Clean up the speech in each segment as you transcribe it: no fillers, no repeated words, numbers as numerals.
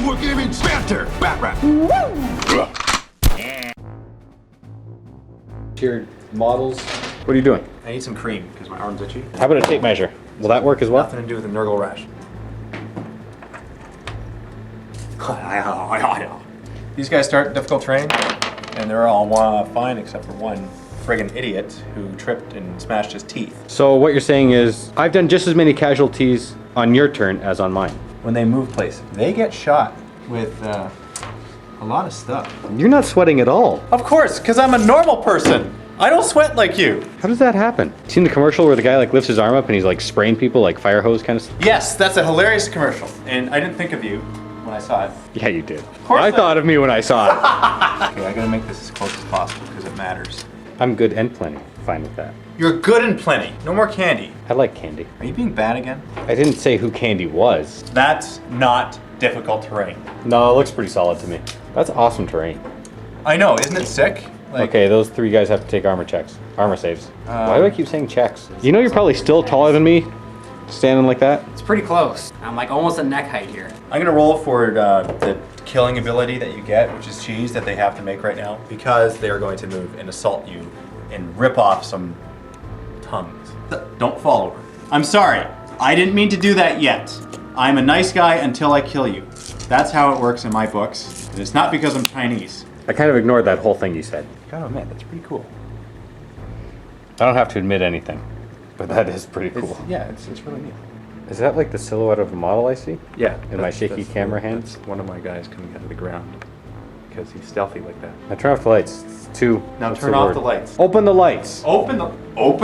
We're giving Banter, Batrep. Your models. What are you doing? I need some cream because my arm's itchy. How about a tape measure? Will that work as well? Nothing to do with the Nurgle rash. These guys start difficult terrain, and they're all fine except for one friggin' idiot who tripped and smashed his teeth. So what you're saying is, I've done just as many casualties on your turn as on mine. When they move places, they get shot with a lot of stuff. You're not sweating at all. Of course, because I'm a normal person. I don't sweat like you. How does that happen? Seen the commercial where the guy like lifts his arm up and he's like spraying people like fire hose kind of stuff? Yes, that's a hilarious commercial, and I didn't think of you when I saw it. Yeah, you did. course I thought of me when I saw it. Okay, I gotta make this as close as possible because it matters. I'm good and plenty. Fine with that. You're good and plenty. No more candy. I like candy. Are you being bad again? I didn't say who candy was. That's not difficult terrain. No, it looks pretty solid to me. That's awesome terrain. I know, isn't it sick? Like, Okay, those 3 guys have to take armor checks. Armor saves. Why do I keep saying checks? You know you're probably still taller than me, standing like that? It's pretty close. I'm like almost at neck height here. I'm gonna roll for the killing ability that you get, which is cheese that they have to make right now, because they are going to move and assault you and rip off some tongues. Don't fall over. I'm sorry. I didn't mean to do that yet. I'm a nice guy until I kill you. That's how it works in my books. And it's not because I'm Chinese. I kind of ignored that whole thing you said. Gotta admit, that's pretty cool. I don't have to admit anything, but that is pretty cool. It's really neat. Is that like the silhouette of a model I see? Yeah. In my shaky camera hands? That's one of my guys coming out of the ground because he's stealthy like that. Now turn off the lights. It's too. Now what's turn the off word? the lights. Open the lights. Open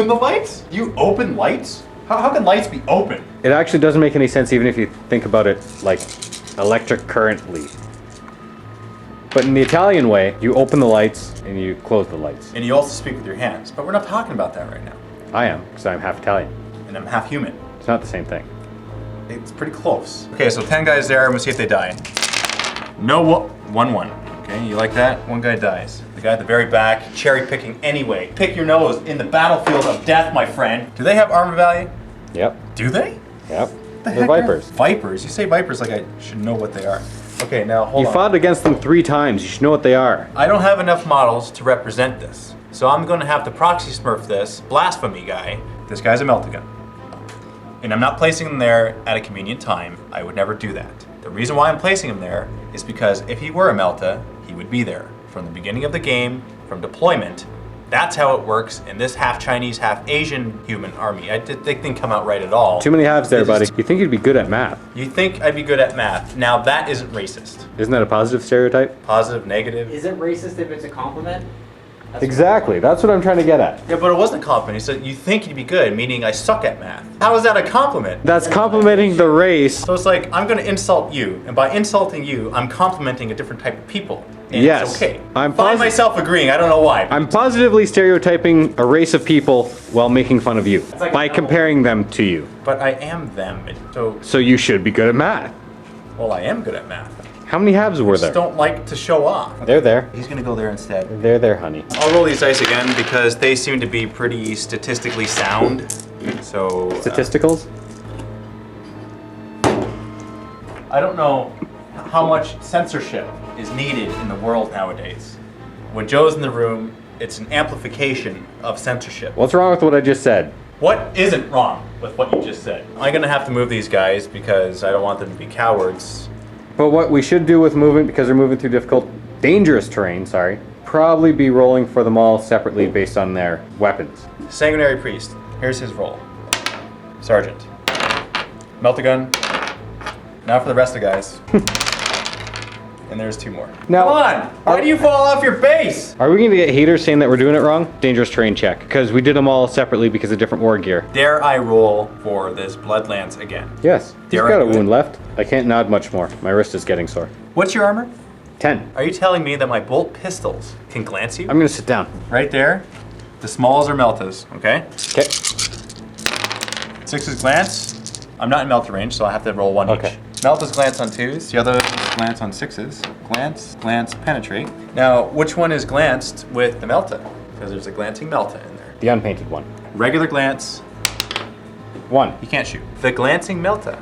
the lights? You open lights? How can lights be open? It actually doesn't make any sense even if you think about it like electric currently. But in the Italian way, you open the lights and you close the lights. And you also speak with your hands, but we're not talking about that right now. I am, because I'm half Italian. And I'm half human. It's not the same thing. It's pretty close. Okay, so 10 guys there, I'm gonna see if they die. No, 1-1. Okay, you like that? One guy dies. The guy at the very back, cherry picking anyway. Pick your nose in the battlefield of death, my friend. Do they have armor value? Yep. Do they? Yep. The They're heck are vipers. Vipers? You say vipers like I should know what they are. Okay, now hold You on. fought against them 3 times. You should know what they are. I don't have enough models to represent this. So I'm gonna have to proxy smurf this blasphemy guy. This guy's a Meltagun. And I'm not placing him there at a convenient time. I would never do that. The reason why I'm placing him there is because if he were a Melta, he would be there. From the beginning of the game, from deployment, that's how it works in this half Chinese, half Asian human army. They didn't come out right at all. Too many halves there, They buddy. just- You think you'd be good at math. You think I'd be good at math. Now that isn't racist. Isn't that a positive stereotype? Positive, negative. Is it racist if it's a compliment? That's Exactly. That's what I'm trying to get at. Yeah, but it wasn't a compliment. He said, you think you'd be good, meaning I suck at math. How is that a compliment? That's complimenting the race. So it's like, I'm gonna insult you, and by insulting you, I'm complimenting a different type of people. And Yes. it's okay. I'm find myself agreeing, I don't know why. I'm positively stereotyping a race of people while making fun of you like by a- comparing them to you. But I am them, and So you should be good at math. well, I am good at math. How many halves were I just there? don't like to show off. They're there. He's gonna go there instead. They're there, honey. I'll roll these dice again because they seem to be pretty statistically sound. So Statisticals? I don't know how much censorship is needed in the world nowadays. When Joe's in the room, it's an amplification of censorship. What's wrong with what I just said? What isn't wrong with what you just said? I'm gonna have to move these guys because I don't want them to be cowards. But what we should do with movement, because they're moving through difficult, dangerous terrain, probably be rolling for them all separately based on their weapons. Sanguinary Priest, here's his roll. Sergeant. Meltagun. Now for the rest of the guys. And there's 2 more. Now- Come on! Why do you fall off your base? Are we going to get haters saying that we're doing it wrong? Dangerous terrain check, because we did them all separately because of different war gear. Dare I roll for this Blood Lance again? Yes. He's Dare I got a do it? wound left. I can't nod much more. My wrist is getting sore. What's your armor? 10. Are you telling me that my bolt pistols can glance you? I'm going to sit down. Right there. The smalls are Meltas, okay? Okay. 6 is glance. I'm not in Melta range, so I have to roll 1 Okay. each. Melta's glance on 2s, the other glance on 6s. Glance, glance, penetrate. Now, which one is glanced with the Melta? Because there's a glancing Melta in there. The unpainted one. Regular glance, 1. you can't shoot. The glancing Melta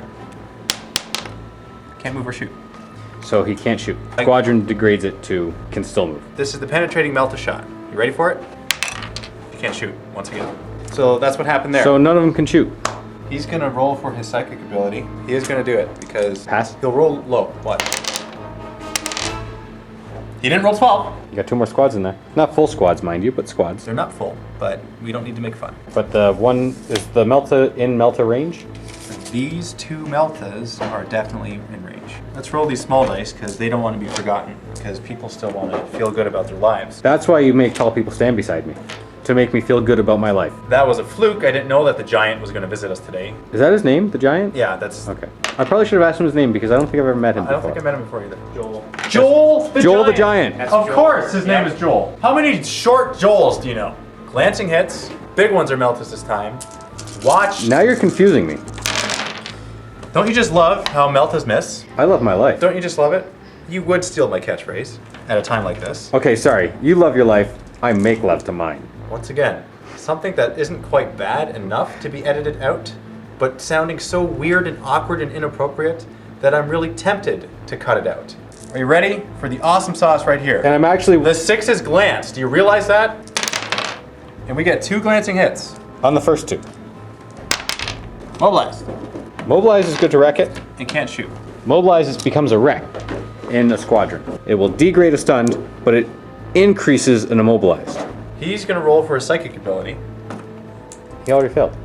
can't move or shoot. So he can't shoot. Squadron degrades it to can still move. This is the penetrating melt shot. You ready for it? You can't shoot, once again. So that's what happened there. So none of them can shoot. He's gonna roll for his psychic ability. He is gonna do it because Pass? he'll roll low. What? He didn't roll 12. You got 2 more squads in there. Not full squads, mind you, but squads. They're not full, but we don't need to make fun. But the one is the Melta in Melta range. These 2 Meltas are definitely in range. Let's roll these small dice because they don't want to be forgotten because people still want to feel good about their lives. That's why you make tall people stand beside me. To make me feel good about my life. That was a fluke. I didn't know that the giant was going to visit us today. Is that his name, the giant? Yeah, that's... Okay. I probably should have asked him his name because I don't think I've ever met him I don't before. think I met him before either. Joel. Joel the Joel Giant! the Giant. That's Of Joel. course, his name Yeah. is Joel. How many short Joels do you know? Glancing hits. Big ones are Meltas this time. Watch. Now you're confusing me. Don't you just love how Meltas miss? I love my life. Don't you just love it? You would steal my catchphrase at a time like this. Okay, sorry. You love your life. I make love to mine. Once again, something that isn't quite bad enough to be edited out, but sounding so weird and awkward and inappropriate that I'm really tempted to cut it out. Are you ready for the awesome sauce right here? And I'm actually The 6 is glance. Do you realize that? And we get 2 glancing hits. on the first 2. Mobilize. Mobilize is good to wreck it. And can't shoot. Mobilize becomes a wreck in a squadron. It will degrade a stunned, but it increases an immobilized. He's gonna roll for a psychic ability. He already failed.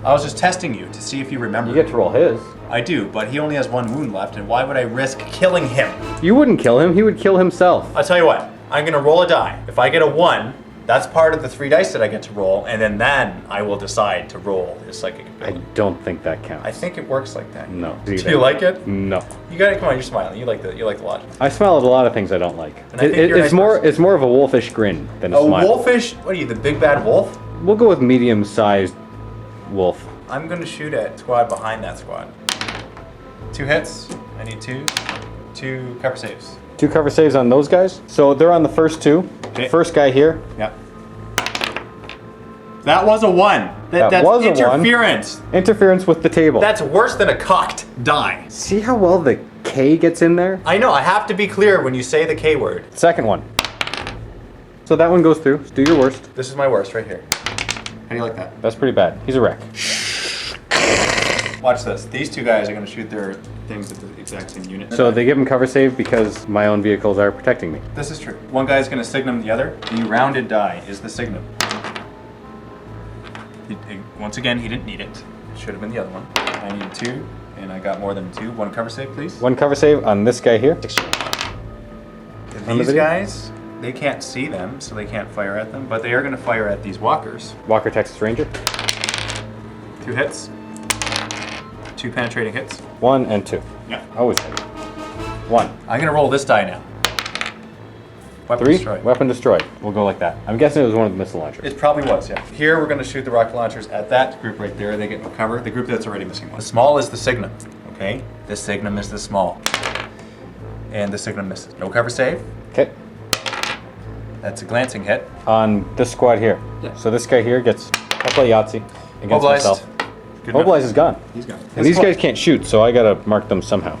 I was just testing you to see if you remember. You get to roll his. I do, but he only has 1 wound left, and why would I risk killing him? You wouldn't kill him. He would kill himself. I'll tell you what, I'm gonna roll a die. If I get a 1, that's part of the 3 dice that I get to roll, and then I will decide to roll his psychic I ability. don't think that counts. I think it works like that. No. Do you like it? No. You got it. Come on, you're smiling. You like the logic. I smile at a lot of things I don't like. And I think you're a It's nice more person. it's more of a wolfish grin than a A smile. wolfish? What are you, the big bad wolf? We'll go with medium-sized wolf. I'm gonna shoot at squad behind that squad. 2 hits. I need 2 cover saves. 2 cover saves on those guys. So they're on the first 2. Okay. First guy here. Yep. That was a 1. That That's was a 1. interference. Interference with the table. That's worse than a cocked die. See how well the K gets in there? I know, I have to be clear when you say the K word. Second one. So that one goes through. So do your worst. This is my worst right here. How do you like that? That's pretty bad. He's a wreck. Watch this. These 2 guys are gonna shoot their things at the exact same unit. So they give him cover save because my own vehicles are protecting me. This is true. One guy's gonna signum the other. The rounded die is the signum. Once again, he didn't need it. It should have been the other one. I need 2, and I got more than 2. 1 cover save, please. One cover save on this guy here. On the These video? guys, they can't see them, so they can't fire at them, but they are gonna fire at these walkers. Walker, Texas Ranger. 2 hits. 2 penetrating hits. 1 and 2. Yeah. Always hit. 1. I'm gonna roll this die now. Weapon 3. destroyed. Weapon destroyed. We'll go like that. I'm guessing it was one of the missile launchers. It probably was, yeah. Here we're gonna shoot the rocket launchers at that group right there. They get no cover. The group that's already missing one. The small is the signum, okay? The signum is the small. And the signum misses. No cover save. Okay. That's a glancing hit. On this squad here. Yeah. So this guy here gets. I'll play Yahtzee against Mobilized. himself. Good Mobilize is gone. He's gone. And these guys can't shoot, so I gotta mark them somehow.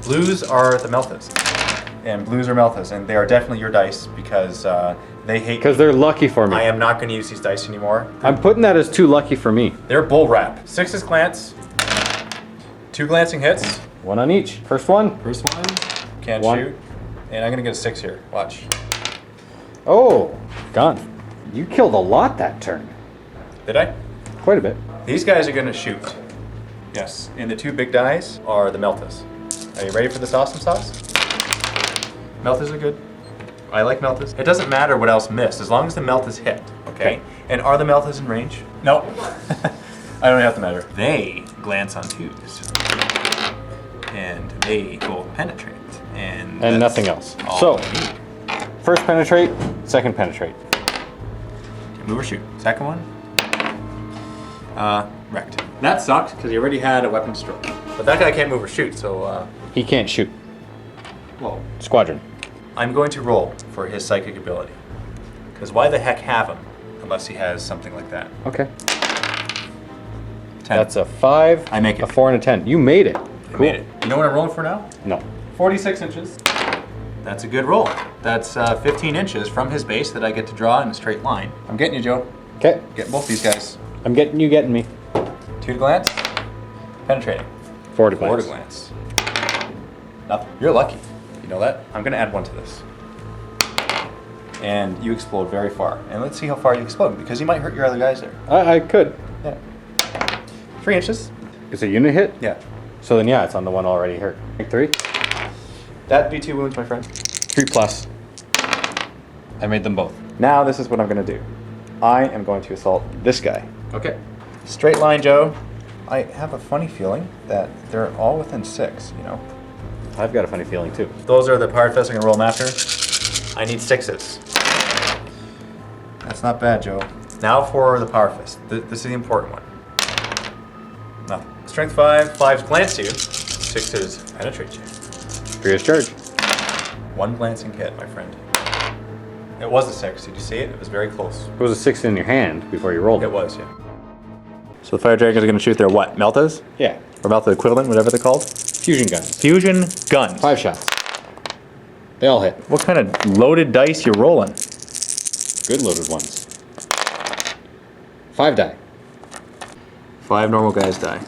Blues are the Meltas. And blues are Meltas, and they are definitely your dice because they hate Because me. they're lucky for me. I am not going to use these dice anymore. I'm putting that as too lucky for me. They're bull wrap. 6 is glance. 2 glancing hits. 1 on each. First one. First one. Can't 1. shoot. And I'm going to get a 6 here. Watch. Oh, gone. You killed a lot that turn. Did I? Quite a bit. These guys are going to shoot. Yes. And the 2 big dice are the Meltas. Are you ready for this awesome sauce? Meltas are good. I like Meltas. It doesn't matter what else missed, as long as the Meltas hit, okay? And are the Meltas in range? No. I don't have to matter. They glance on 2s. And they will penetrate. And that's nothing else. all So, we need. first penetrate, second penetrate. Move or shoot. Second one. Wrecked. That sucks, because he already had a weapon destroyed. But that guy can't move or shoot, so, He can't shoot. whoa. Squadron. I'm going to roll for his psychic ability. Because why the heck have him, unless he has something like that? Okay. 10. That's a 5, I make it. a 4, and a 10. You made it. I made it. You know what I'm rolling for now? No. 46 inches. That's a good roll. That's 15 inches from his base that I get to draw in a straight line. I'm getting you, Joe. Okay. Getting both these guys. I'm getting you getting me. 2 to glance. Penetrating. 4 to 4 to glance. glance. Nothing. You're lucky. You know that? I'm gonna add 1 to this. And you explode very far. And let's see how far you explode, because you might hurt your other guys there. I could. Yeah. 3 inches. It's a unit hit? Yeah. So then, yeah, it's on the one already hurt. 3? That'd be 2 wounds, my friend. 3 plus. I made them both. Now this is what I'm gonna do. I am going to assault this guy. Okay. Straight line, Joe. I have a funny feeling that they're all within 6, you know? I've got a funny feeling too. Those are the power fists. I'm gonna roll them after. I need 6s. That's not bad, Joe. Now for the power fist. This is the important one. Nothing. Strength 5. 5s glance you. 6s penetrate you. 3 is charge. 1 glancing hit, my friend. It was a 6. Did you see it? It was very close. It was a 6 in your hand before you rolled it. It was, yeah. So the fire dragons are gonna shoot their what? Meltas? Yeah. Or Melta equivalent, whatever they're called? Fusion guns. Fusion guns. 5 shots. They all hit. What kind of loaded dice you rolling? Good loaded ones. 5 die. 5 normal guys die.